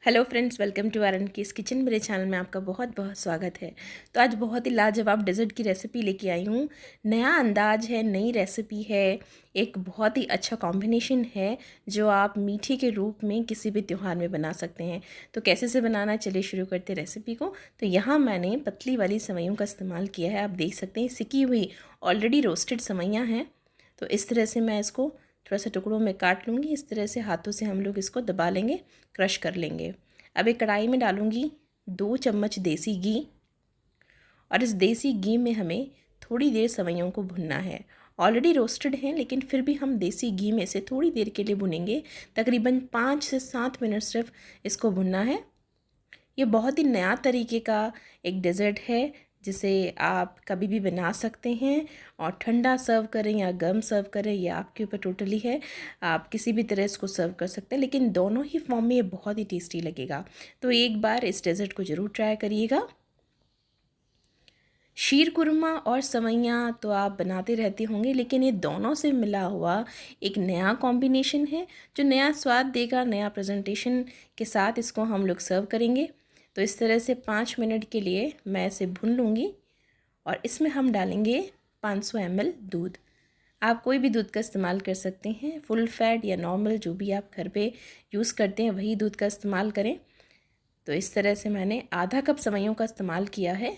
Hello friends, welcome to आरन कीस kitchen. मेरे चैनल में आपका बहुत बहुत स्वागत है। तो आज बहुत ही लाजवाब डेजर्ट की रेसिपी लेके आई हूँ। नया अंदाज है, नई रेसिपी है, एक बहुत ही अच्छा कॉम्बिनेशन है जो आप मीठे के रूप में किसी भी त्यौहार में बना सकते हैं। तो कैसे से बनाना, चलिए शुरू करते हैं रेसिपी को। तो यहाँ मैंने पतली वाली सेवइयों का इस्तेमाल किया है। आप देख सकते हैं सिकी हुई ऑलरेडी रोस्टेड सेवइयाँ हैं। तो इस तरह से मैं इसको थोड़ा सा टुकड़ों में काट लूँगी। इस तरह से हाथों से हम लोग इसको दबा लेंगे, क्रश कर लेंगे। अब एक कढ़ाई में डालूँगी 2 चम्मच देसी घी, और इस देसी घी में हमें थोड़ी देर सेवइयों को भुनना है। ऑलरेडी रोस्टेड हैं, लेकिन फिर भी हम देसी घी में से थोड़ी देर के लिए भुनेंगे। तकरीबन 5 से 7 मिनट सिर्फ इसको भुनना है। ये बहुत ही नया तरीके का एक डेज़र्ट है जिसे आप कभी भी बना सकते हैं, और ठंडा सर्व करें या गर्म सर्व करें, ये आपके ऊपर टोटली है। आप किसी भी तरह इसको सर्व कर सकते हैं, लेकिन दोनों ही फॉर्म में ये बहुत ही टेस्टी लगेगा। तो एक बार इस डेज़र्ट को ज़रूर ट्राई करिएगा। शीर कुरमा और सेवइयाँ तो आप बनाते रहते होंगे, लेकिन ये दोनों से मिला हुआ एक नया कॉम्बिनेशन है जो नया स्वाद देगा। नया प्रेजेंटेशन के साथ इसको हम लोग सर्व करेंगे। तो इस तरह से 5 मिनट के लिए मैं इसे भून लूँगी, और इसमें हम डालेंगे 500 ml दूध। आप कोई भी दूध का इस्तेमाल कर सकते हैं, फुल फैट या नॉर्मल, जो भी आप घर पे यूज़ करते हैं वही दूध का इस्तेमाल करें। तो इस तरह से मैंने आधा कप सेवइयों का इस्तेमाल किया है,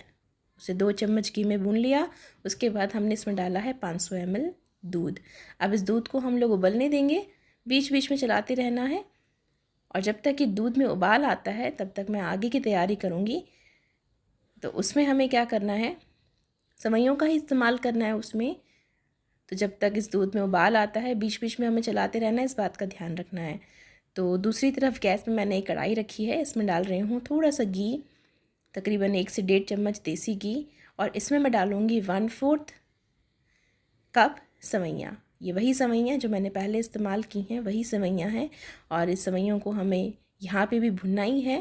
उसे 2 चम्मच घी में भून लिया। उसके बाद हमने इसमें डाला है 500 ml दूध। अब इस दूध को हम लोग उबलने देंगे, बीच बीच में चलाते रहना है, और जब तक कि दूध में उबाल आता है तब तक मैं आगे की तैयारी करूँगी। तो उसमें हमें क्या करना है, सेवइयों का ही इस्तेमाल करना है उसमें। तो जब तक इस दूध में उबाल आता है, बीच बीच में हमें चलाते रहना है, इस बात का ध्यान रखना है। तो दूसरी तरफ गैस में मैंने एक कढ़ाई रखी है, इसमें डाल रही हूँ थोड़ा सा घी, तकरीबन 1 से 1.5 चम्मच देसी घी, और इसमें मैं डालूँगी 1/4 कप सेवइयाँ। ये वही सेवइयाँ जो मैंने पहले इस्तेमाल की हैं, वही सेवइयाँ हैं, और इस सेवइयों को हमें यहाँ पे भी भुनना ही है।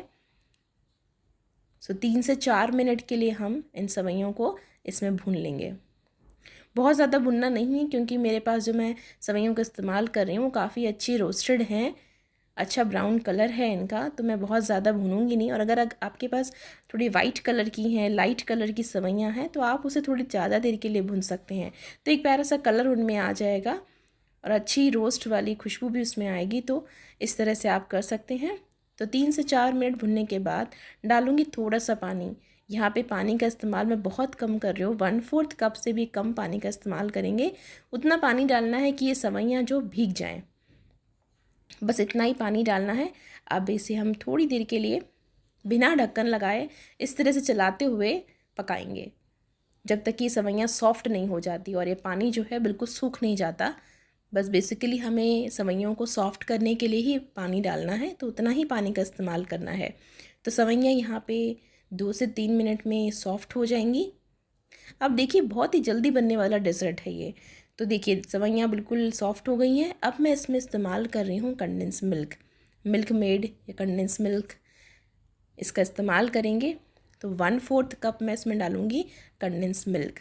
3 से 4 मिनट के लिए हम इन सेवइयों को इसमें भून लेंगे। बहुत ज़्यादा भुनना नहीं है, क्योंकि मेरे पास जो मैं सेवइयों का इस्तेमाल कर रही हूँ वो काफ़ी अच्छी रोस्टेड हैं, अच्छा ब्राउन कलर है इनका, तो मैं बहुत ज़्यादा भूनूंगी नहीं। और अगर आपके पास थोड़ी वाइट कलर की हैं, लाइट कलर की सेवइयाँ हैं, तो आप उसे थोड़ी ज़्यादा देर के लिए भून सकते हैं। तो एक प्यारा सा कलर उनमें आ जाएगा, और अच्छी रोस्ट वाली खुशबू भी उसमें आएगी। तो इस तरह से आप कर सकते हैं। तो 3 से 4 मिनट भुनने के बाद डालूँगी थोड़ा सा पानी। यहाँ पे पानी का इस्तेमाल मैं बहुत कम कर रही हूँ, 1/4 कप से भी कम पानी का इस्तेमाल करेंगे। उतना पानी डालना है कि ये सेवइयाँ जो भीग जाएँ, बस इतना ही पानी डालना है। अब इसे हम थोड़ी देर के लिए बिना ढक्कन लगाए इस तरह से चलाते हुए पकाएंगे, जब तक कि सेवइयाँ सॉफ्ट नहीं हो जाती और ये पानी जो है बिल्कुल सूख नहीं जाता। बस बेसिकली हमें सेवइयों को सॉफ्ट करने के लिए ही पानी डालना है, तो उतना ही पानी का इस्तेमाल करना है। तो सेवइयाँ यहाँ पे 2 से 3 मिनट में सॉफ्ट हो जाएंगी। अब देखिए, बहुत ही जल्दी बनने वाला डेज़र्ट है ये। तो देखिए, सेवइयाँ बिल्कुल सॉफ्ट हो गई हैं। अब मैं इसमें इस्तेमाल कर रही हूँ कंडेंस मिल्क, मिल्क मेड या कंडेंस मिल्क, इसका इस्तेमाल करेंगे। तो 1/4 कप मैं इसमें डालूँगी कंडेंस मिल्क।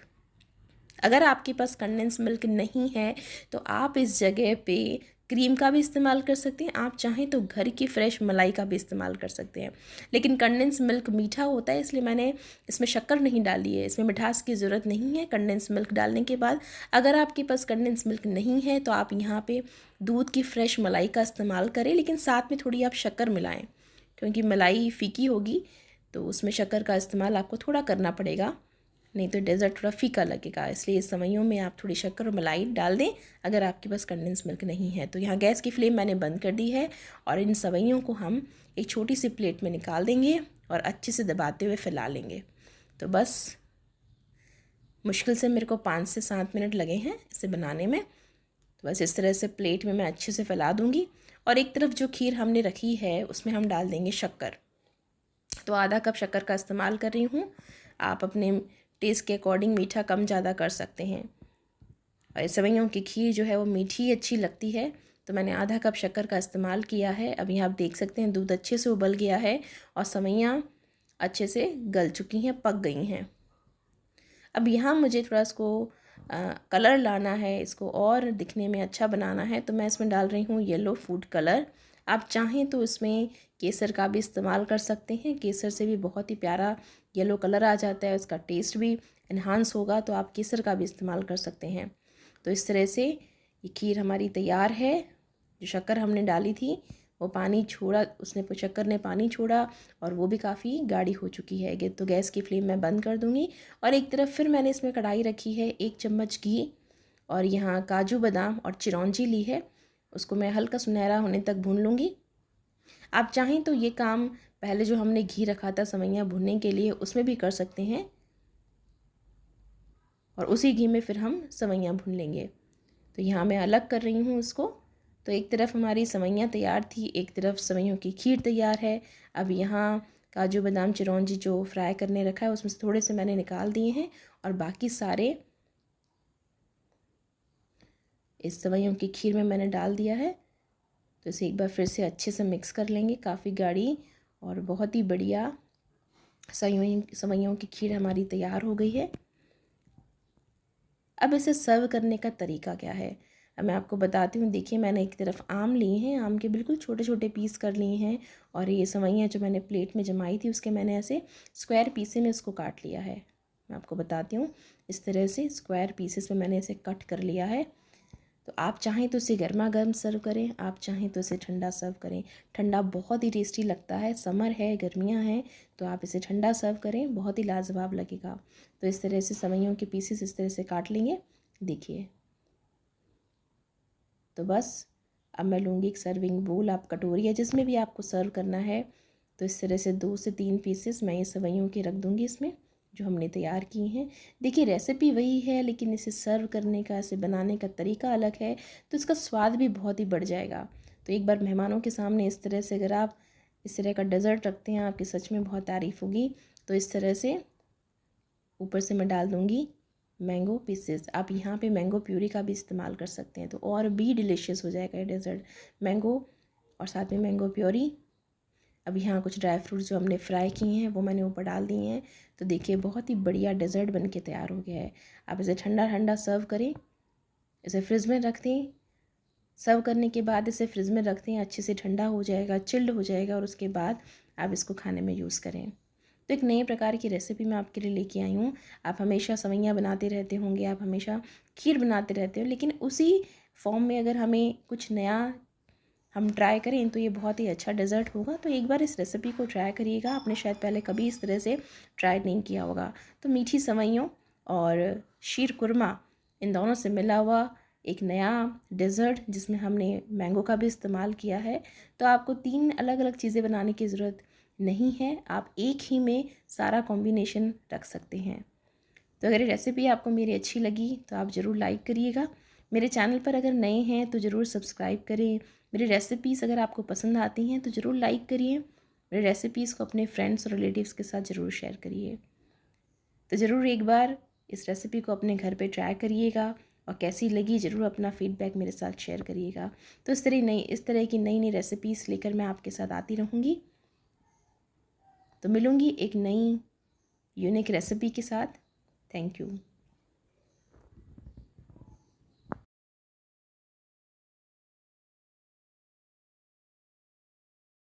अगर आपके पास कंडेंस मिल्क नहीं है तो आप इस जगह पे क्रीम का भी इस्तेमाल कर सकते हैं। आप चाहें तो घर की फ्रेश मलाई का भी इस्तेमाल कर सकते हैं, लेकिन कंडेंस मिल्क मीठा होता है, इसलिए मैंने इसमें शक्कर नहीं डाली है। इसमें मिठास की ज़रूरत नहीं है कंडेंस मिल्क डालने के बाद। अगर आपके पास कंडेंस मिल्क नहीं है तो आप यहाँ पे दूध की फ्रेश मलाई का इस्तेमाल करें, लेकिन साथ में थोड़ी आप शक्कर मिलाएँ, क्योंकि मलाई फ़ीकी होगी तो उसमें शक्कर का इस्तेमाल आपको थोड़ा करना पड़ेगा, नहीं तो डेज़र्ट थोड़ा फीका लगेगा। इसलिए इस सेवइयों में आप थोड़ी शक्कर और मलाई डाल दें, अगर आपके पास कंडेंस मिल्क नहीं है तो। यहाँ गैस की फ्लेम मैंने बंद कर दी है, और इन सेवइयों को हम एक छोटी सी प्लेट में निकाल देंगे और अच्छे से दबाते हुए फैला लेंगे। तो बस मुश्किल से मेरे को 5 से 7 मिनट लगे हैं इसे बनाने में। तो बस इस तरह से प्लेट में मैं अच्छे से फैला दूँगी, और एक तरफ जो खीर हमने रखी है उसमें हम डाल देंगे शक्कर। तो आधा कप शक्कर का इस्तेमाल कर रही हूँ। आप अपने टेस्ट के अकॉर्डिंग मीठा कम ज़्यादा कर सकते हैं, और सेवइयों की खीर जो है वो मीठी अच्छी लगती है, तो मैंने आधा कप शक्कर का इस्तेमाल किया है। अभी आप देख सकते हैं दूध अच्छे से उबल गया है, और सेवइयाँ अच्छे से गल चुकी हैं, पक गई हैं। अब यहाँ मुझे थोड़ा इसको कलर लाना है, इसको और दिखने में अच्छा बनाना है, तो मैं इसमें डाल रही हूँ येलो फूड कलर। आप चाहें तो इसमें केसर का भी इस्तेमाल कर सकते हैं। केसर से भी बहुत ही प्यारा येलो कलर आ जाता है, उसका टेस्ट भी इन्हांस होगा, तो आप केसर का भी इस्तेमाल कर सकते हैं। तो इस तरह से ये खीर हमारी तैयार है। जो शक्कर हमने डाली थी वो पानी छोड़ा, उसने शक्कर ने पानी छोड़ा और वो भी काफ़ी गाढ़ी हो चुकी है। तो गैस की फ्लेम मैं बंद कर दूँगी और एक तरफ फिर मैंने इसमें कढ़ाई रखी है, 1 चम्मच घी और यहाँ काजू बादाम और चिरौंजी ली है, उसको मैं हल्का सुनहरा होने तक भून लूँगी। आप चाहें तो ये काम पहले जो हमने घी रखा था सेवइयाँ भूनने के लिए उसमें भी कर सकते हैं और उसी घी में फिर हम सेवइयाँ भून लेंगे। तो यहाँ मैं अलग कर रही हूँ उसको। तो एक तरफ हमारी सेवइयाँ तैयार थी, एक तरफ सेवइयों की खीर तैयार है। अब यहाँ काजू बादाम चिरौंजी जो फ्राई करने रखा है उसमें से थोड़े से मैंने निकाल दिए हैं और बाकी सारे इस सेवइयों की खीर में मैंने डाल दिया है। तो इसे एक बार फिर से अच्छे से मिक्स कर लेंगे। काफ़ी गाढ़ी और बहुत ही बढ़िया सेवइयों की खीर हमारी तैयार हो गई है। अब इसे सर्व करने का तरीका क्या है, अब मैं आपको बताती हूँ। देखिए मैंने एक तरफ आम लिए हैं, आम के बिल्कुल छोटे छोटे पीस कर लिए हैं और ये सेवइयाँ जो मैंने प्लेट में जमाई थी उसके मैंने ऐसे स्क्वायर पीसे में इसको काट लिया है। मैं आपको बताती हूँ, इस तरह से स्क्वायर पीसेस में मैंने इसे कट कर लिया है। तो आप चाहें तो इसे गर्मा गर्म सर्व करें, आप चाहें तो इसे ठंडा सर्व करें। ठंडा बहुत ही टेस्टी लगता है, समर है, गर्मियां हैं, तो आप इसे ठंडा सर्व करें, बहुत ही लाजवाब लगेगा। तो इस तरह से सेवइयों के पीसेस इस तरह से काट लेंगे। देखिए तो बस अब मैं लूँगी एक सर्विंग बोल, आप कटोरी है जिसमें भी आपको सर्व करना है। तो इस तरह से 2 से 3 पीसेस मैं ये सेवइयों के रख दूँगी इसमें जो हमने तैयार की हैं। देखिए रेसिपी वही है लेकिन इसे सर्व करने का, इसे बनाने का तरीका अलग है, तो इसका स्वाद भी बहुत ही बढ़ जाएगा। तो एक बार मेहमानों के सामने इस तरह से अगर आप इस तरह का डेज़र्ट रखते हैं, आपकी सच में बहुत तारीफ़ होगी। तो इस तरह से ऊपर से मैं डाल दूँगी मैंगो पीसेस। आप यहाँ पे मैंगो प्यूरी का भी इस्तेमाल कर सकते हैं तो और भी डिलीशियस हो जाएगा ये डेज़र्ट। मैंगो और साथ में मैंगो प्यूरी। अब यहाँ कुछ ड्राई फ्रूट्स जो हमने फ्राई किए हैं वो मैंने ऊपर डाल दिए हैं। तो देखिए बहुत ही बढ़िया डेज़र्ट बन के तैयार हो गया है। आप इसे ठंडा ठंडा सर्व करें, इसे फ्रिज में रख दें। सर्व करने के बाद इसे फ्रिज में रख दें, अच्छे से ठंडा हो जाएगा, चिल्ड हो जाएगा और उसके बाद आप इसको खाने में यूज़ करें। तो एक नए प्रकार की रेसिपी मैं आपके लिए लेके आई हूँ। आप हमेशा सेवइयाँ बनाते रहते होंगे, आप हमेशा खीर बनाते रहते हो, लेकिन उसी फॉर्म में अगर हमें कुछ नया हम ट्राई करें तो ये बहुत ही अच्छा डेज़र्ट होगा। तो एक बार इस रेसिपी को ट्राई करिएगा, आपने शायद पहले कभी इस तरह से ट्राई नहीं किया होगा। तो मीठी सेवइयों और शीर कुरमा इन दोनों से मिला हुआ एक नया डेज़र्ट जिसमें हमने मैंगो का भी इस्तेमाल किया है। तो आपको 3 अलग अलग चीज़ें बनाने की ज़रूरत नहीं है, आप एक ही में सारा कॉम्बिनेशन रख सकते हैं। तो अगर ये रेसिपी आपको मेरी अच्छी लगी तो आप ज़रूर लाइक करिएगा। मेरे चैनल पर अगर नए हैं तो ज़रूर सब्सक्राइब करें। मेरी रेसिपीज़ अगर आपको पसंद आती हैं तो ज़रूर लाइक करिए। मेरी रेसिपीज़ को अपने फ्रेंड्स और रिलेटिव्स के साथ ज़रूर शेयर करिए। तो ज़रूर एक बार इस रेसिपी को अपने घर पे ट्राई करिएगा और कैसी लगी ज़रूर अपना फ़ीडबैक मेरे साथ शेयर करिएगा। तो इस तरह की नई नई रेसिपीज़ लेकर मैं आपके साथ आती रहूँगी। तो मिलूँगी एक नई यूनिक रेसिपी के साथ। Thank you.